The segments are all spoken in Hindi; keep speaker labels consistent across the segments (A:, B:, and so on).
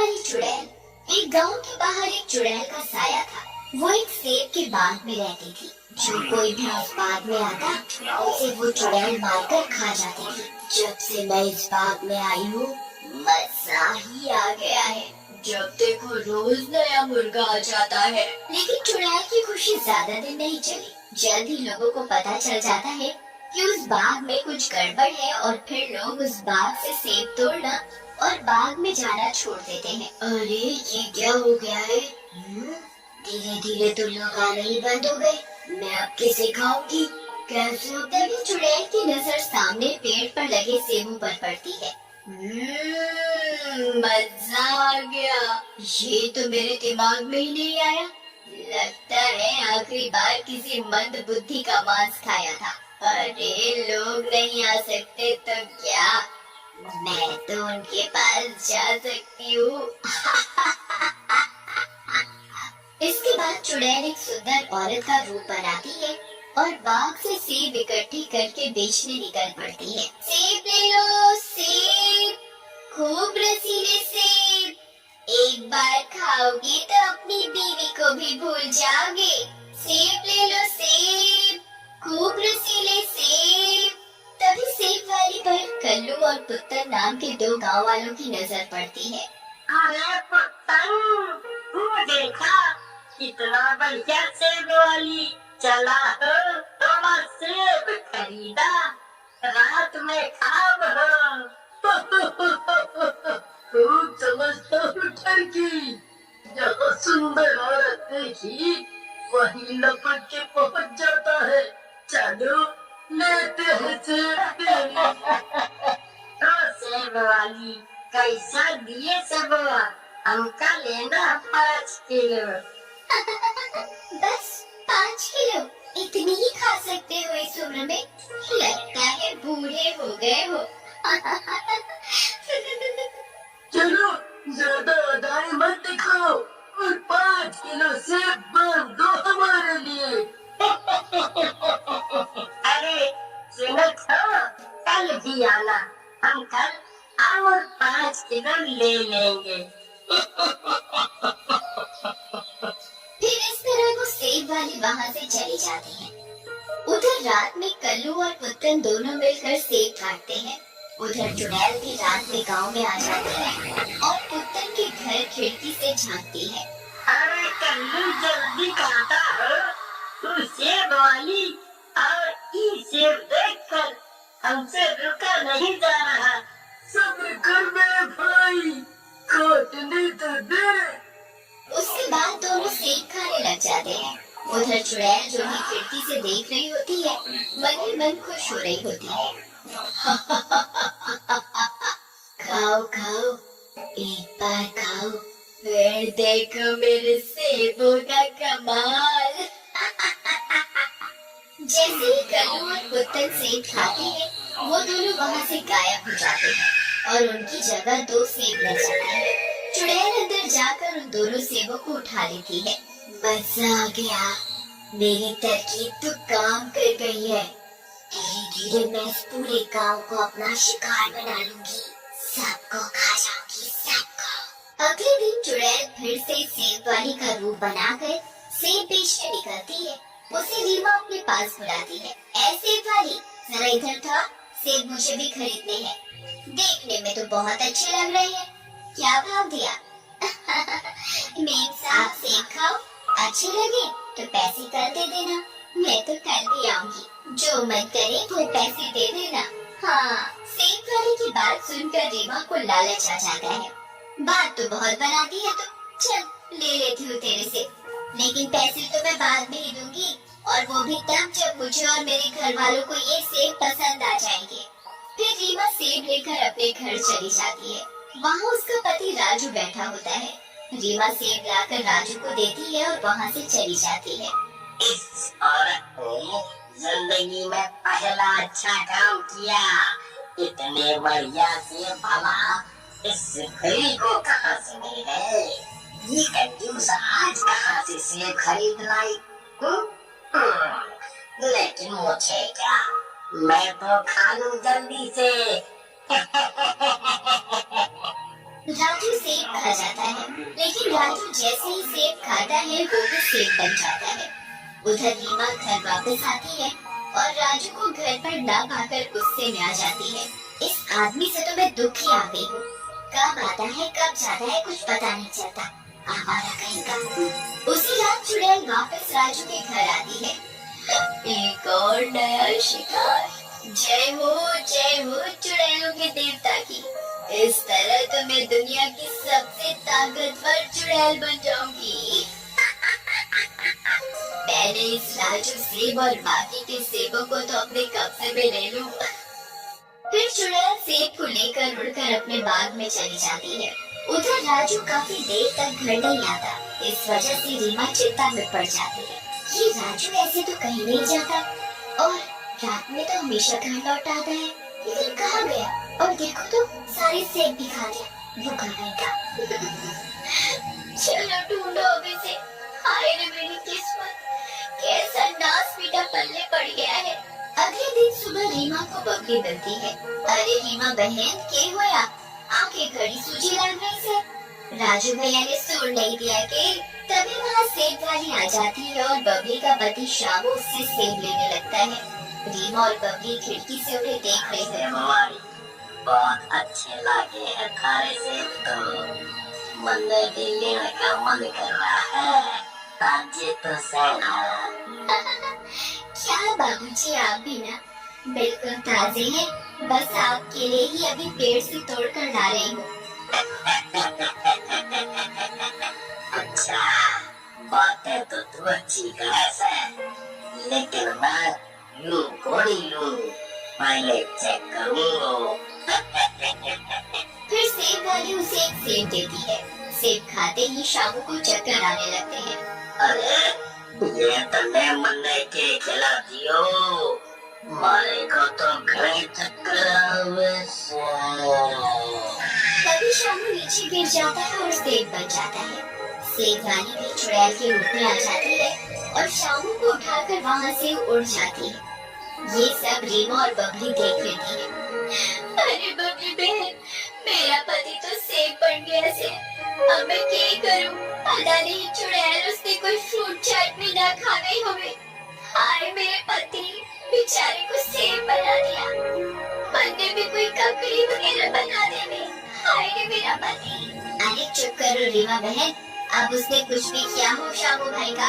A: वाली चुड़ैल। एक गांव के बाहर एक चुड़ैल का साया था। वो एक सेब के बाग में रहती थी। जो कोई भी उस बाग में आता उसे वो चुड़ैल मारकर खा जाती थी। जब से मैं इस बाग में आई हूँ मजा ही आ गया है। जब देखो रोज नया मुर्गा आ जाता है। लेकिन चुड़ैल की खुशी ज्यादा दिन नहीं चली। जल्द ही लोगों को पता चल जाता है कि उस बाग में कुछ गड़बड़ है और फिर लोग उस बाग से सेब तोड़ना और बाग में जाना छोड़ देते हैं। अरे ये क्या हो गया है? धीरे धीरे तो लोग आने ही बंद हो गए। मैं अब किसे खाऊंगी? कैसे? तभी चुड़ैल की नजर सामने पेड़ पर लगे सेबों पर पड़ती है। मजा आ गया। ये तो मेरे दिमाग में ही नहीं आया। लगता है आखिरी बार किसी मंद बुद्धि का मांस खाया था। अरे लोग नहीं आ सकते तो क्या, मैं तो उनके पास जा सकती हूँ। इसके बाद चुड़ैल एक सुंदर औरत का रूप बनाती है और बाग से सेब इकट्ठे करके बेचने निकल पड़ती है। सेब ले लो, सेब, खूब रसीले सेब। एक बार खाओगे तो अपनी बीवी को भी भूल जाओगे। सेब ले लो, सेब, खूब रसीले सेब। तभी सेब वाली पर कल्लू और पुत्तन नाम के दो गांव वालों की नजर पड़ती है।
B: अरे पुत्तन, तू देखा कितना बढ़िया सेब वाली, चला हो थोड़ा सेब खरीदा, रात में खाब हो। खूब समझता हूँ ठरकी, जहाँ सुंदर औरत देखी वही लपट के पहुँच जाता है। चलो लेते हैं सेब। तो सेब वाली कैसा दिए सब? हमका लेना 5 किलो।
A: बस 5 किलो? इतनी ही खा सकते हो इस उम्र में? लगता है बूढ़े हो गए हो।
B: चलो ज्यादा अदाएं मत दिखाओ और 5 किलो सेब बांध दो हमारे लिए। अरे सुनो तो, कल भी आना, हम कल और 5 किलो ले लेंगे।
A: फिर इस तरह वो सेब वाली वहाँ से चली जाती है। उधर रात में कल्लू और पुत्तन दोनों मिलकर सेब काटते हैं। उधर चुड़ैल भी रात में गांव में आ जाती है और पुत्तन के घर खिड़की से झांकती है।
B: अरे कल्लू जल्दी काटा हो, तू सेब वाली और ई सेब देखकर हमसे रुका नहीं जा रहा। सब्र कर मेरे भाई, काटने तो दे।
A: उसके बाद दोनों सेब खाने लग जाते हैं। उधर चुड़ैल जो ही खिड़की से देख रही होती है मन ही मन खुश हो रही होती है। खाओ खाओ, एक बार खाओ, फिर देखो मेरे सेबों का कमाल। जैसे ही कल्लू और पुत्तन सेब खाते हैं वो दोनों वहाँ से गायब हो जाते हैं और उनकी जगह 2 सेब रह जाते हैं। चुड़ैल अंदर जाकर उन दोनों सेबों को उठा लेती है। मजा आ गया, मेरी तरकीब तो काम कर गई है। धीरे धीरे मैं इस पूरे गांव को अपना शिकार बना लूंगी, सबको खा जाऊंगी, सबको। अगले दिन चुड़ैल फिर से सेब वाली का रूप बनाकर सेब बेचने निकलती है। उसे रीमा अपने पास बुलाती है। ऐसे वाली जरा इधर था, सेब मुझे भी खरीदने हैं। देखने में तो बहुत अच्छे लग रहे हैं, क्या भाव दिया? मेम साहब सेब खाओ, अच्छे लगे तो पैसे कल दे देना। मैं तो कल भी आऊंगी, जो मन करे वो पैसे दे देना। हाँ, सेब वाले की बात सुनकर रीमा को लालच आ जाता है। बात तो बहुत बनाती है, तो चल ले लेती हूँ तेरे से, लेकिन पैसे तो मैं बाद में ही दूंगी, और वो भी तब जब मुझे और मेरे घर वालों को ये सेब पसंद आ जाएंगे। फिर रीमा सेब लेकर अपने घर चली जाती है। वहाँ उसका पति राजू बैठा होता है। रीमा सेब लाकर राजू को देती है और वहाँ से चली जाती है।
B: इस औरत ने जिंदगी में पहला अच्छा काम किया। इतने बढ़िया सेब भला इस सिफरी को कहाँ से मिल गए? ये कंजूस आज कहाँ से सेब खरीद लाई? लेकिन मुझे क्या, मैं तो खा लूं जल्दी से।
A: राजू सेब खा जाता है, लेकिन राजू जैसे ही सेब खाता है वो भी सेब बन जाता है। उधर रीमा घर वापस आती है और राजू को घर पर ना पाकर गुस्से में आ जाती है। इस आदमी से तो मैं दुखी आ गई हूँ। कब आता है कब जाता है कुछ पता नहीं चलता, आवारा कहीं का। उसी रात चुड़ैल वापस राजू के घर आती है। एक और नया शिकार। जय हो चुड़ैलों के देवता की। इस तरह तो मैं दुनिया की सबसे ताकतवर चुड़ैल बन जाऊंगी। पहले इस राजू सेब और बाकी के सेबों को तो अपने कब्जे में ले लूं। फिर चुड़ैल सेब को लेकर उड़कर अपने बाग में चली जाती है। उधर राजू काफी देर तक घर नहीं आता। इस वजह से रीमा चिंता में पड़ जाती है। ये राजू ऐसे तो कहीं नहीं जाता और रात में तो हमेशा घर लौट आता है, लेकिन कहाँ गया? और देखो तो सारे सेब भी खा गया। वो कहाँ गया? चलो ढूंढो अभी से। हाय रे मेरी किस्मत, कैसा नास मीठा पल्ले पड़ गया है। अगले दिन सुबह रीमा को बबली मिलती है। अरे रीमा बहन, के होया? आंखें घड़ी सूजी लग रही से। राजू भैया ने सुन नहीं दिया कि तभी वहाँ सेब वाली आ जाती है और बबली का पति शामू उससे सेब लेने लगता है। रीमा और बबली खिड़की से उन्हें देख रहे थे।
B: बहुत अच्छे लगे हैं थारे सेब तो। मंदिर लेने का मन कर रहा है। ताजे तो सेना।
A: क्या बाबूजी, आप भी ना बिल्कुल ताजे हैं। बस आपके लिए ही अभी पेड़ से तोड़ कर ला रही हूँ।
B: अच्छा, बातें तो तू अच्छी है, लेकिन मैं यूं थोड़ी लूं, पहले चेक करूं।
A: फिर सेब वाली उसे एक सेब देती है। सेब खाते ही शामू को चक्कर आने लगते हैं।
B: अरे ये तने मन्ने के खिला दियो, मारे को तो घरे चक्कर आवे से।
A: तभी शामू नीचे गिर जाता है और सेब बन जाता है। सेब वाली भी चुड़ैल के रूप में आ जाती है और शामू को उठाकर वहाँ से उड़ जाती है। ये सब रीमा और बबली देख लेती है। अरे बबली बहन, मेरा पति तो सेब बन गया से। अब मैं क्या करूं? पता नहीं चुड़ैल उसने कोई फ्रूट चाट में ना खावे होवे। हाय मेरे पति, बेचारे को सेब बना दिया। मन ने भी कोई ककड़ी वगैरह बना देवे। हाय रे मेरा पति। अरे चुप करो रीमा बहन, अब उसने कुछ भी किया हो शामू भाई का,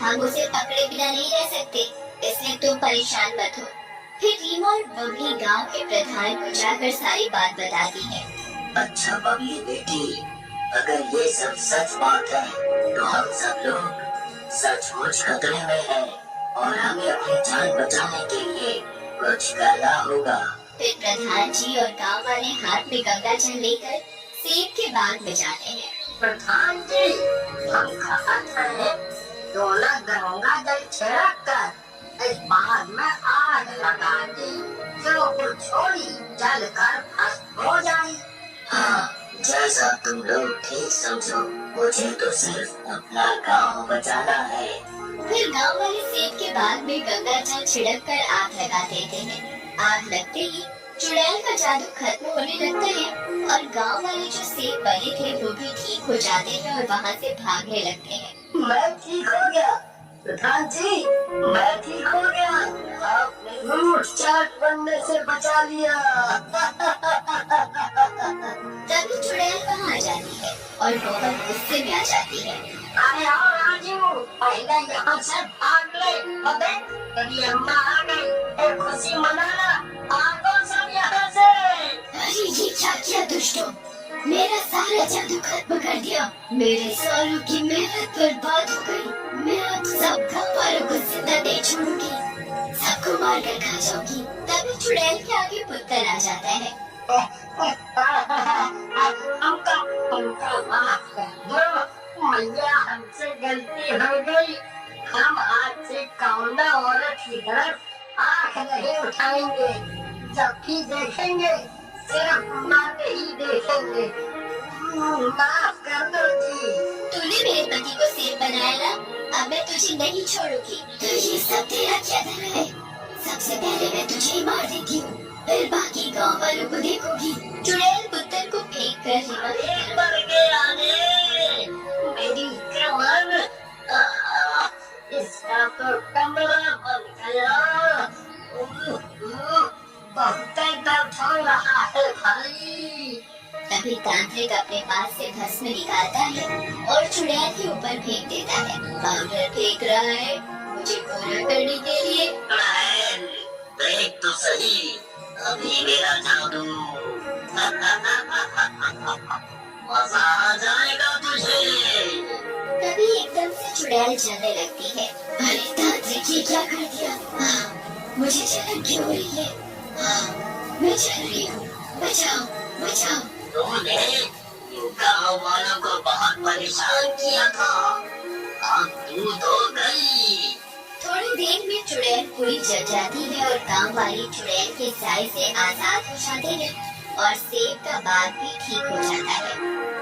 A: हम उसे पकड़े बिना नहीं रह सकते, इसलिए तुम परेशान मत हो। फिर रीमा और बबली गांव के प्रधान को जाकर सारी बात बताती है।
B: अच्छा बबली बेटी, अगर ये सब सच बात है तो हम सब लोग सचमुच खतरे में हैं और हमें अपनी जान बचाने के लिए कुछ करना होगा।
A: फिर प्रधान जी और गांव वाले हाथ में गंगा जल लेकर सेब के बाग में जाते हैं।
B: प्रधान जी, हम कहते हैं दोनों गंगा जल छिड़क कर इस बाग में आग लगा दी, जो कुछ छोड़ी जल कर भस्म हो जाए। हाँ, जैसा तुम लोग ठीक समझो, मुझे तो सिर्फ अपना गांव बचाना है।
A: फिर गांव वाले सेब के बाग में गंगा जल छिड़क कर आग लगा देते हैं। आग लगते ही चुड़ैल का जादू खत्म होने लगता है और गांव वाले जो सेब बने थे वो भी ठीक हो जाते हैं और वहाँ से भागने लगते हैं।
B: मैं ठीक हो गया प्रधान जी, मैं ठीक हो गया। आपने फ्रूट चाट बनने से बचा लिया।
A: तभी चुड़ैल वहाँ आ जाती है और बहुत गुस्से में आ जाती है।
B: अरे आओ राजू, पहले यहाँ से भाग ले। अबे तेरी अम्मा आ गई, एक खुशी मनाना। आओ सब यहाँ से।
A: अरे ये क्या किया दुष्टों, मेरा सारा जादू खत्म कर दिया। मेरे सालों की मेहनत बर्बाद हो गई। मैं अब सब गाँव वालों को जिंदा नहीं छोड़ूंगी, सबको मार कर खा जाऊंगी। तभी चुड़ैल के आगे पुत्तर आ जाता है।
B: हमका माफ कर दो मैया, हमसे गलती हो गई। हम आज से कौना औरत की तरफ आँख नहीं उठाएंगे, जब भी देखेंगे सिर्फ मारे ही देखेंगे। माफ कर दो जी।
A: तूने मेरे पति को सेब बनाया ना, अब मैं तुझे नहीं छोड़ूंगी। तो ये सब तेरा क्या धर्म है? सबसे पहले मैं तुझे मार देती हूँ, फिर बाकी गाँव वालों को देखूंगी। चुड़ैल पुत्तर को फेंक जाकर रीमा
B: अरे मर गया रे, मेरी कमर, इसका तो कमरा बन गया। बहुत दर्द हो रहा है भाई।
A: तभी तांत्रिक अपने पास से भस्म निकालता है और चुड़ैल के ऊपर फेंक देता है। पाउडर फेंक रहा है मुझे पूरा करने के लिए।
B: चुड़ैल, देख तो सही, अभी मेरा जादू। मजा आ जाएगा तुझे।
A: तभी एकदम से चुड़ैल जलने लगती है। अरे तांत्रिक ये क्या कर दिया? मुझे जलन क्यों हो रही है? मैं जल रही हूँ, बचाओ बचाओ।
B: तूने गाँव वालों को बहुत परेशान किया था, अब तू तो गई।
A: थोड़ी देर में चुड़ैल पूरी जल जाती है और गांव वाले चुड़ैल के साए से आजाद हो जाते हैं और सेब का बाग भी ठीक हो जाता है।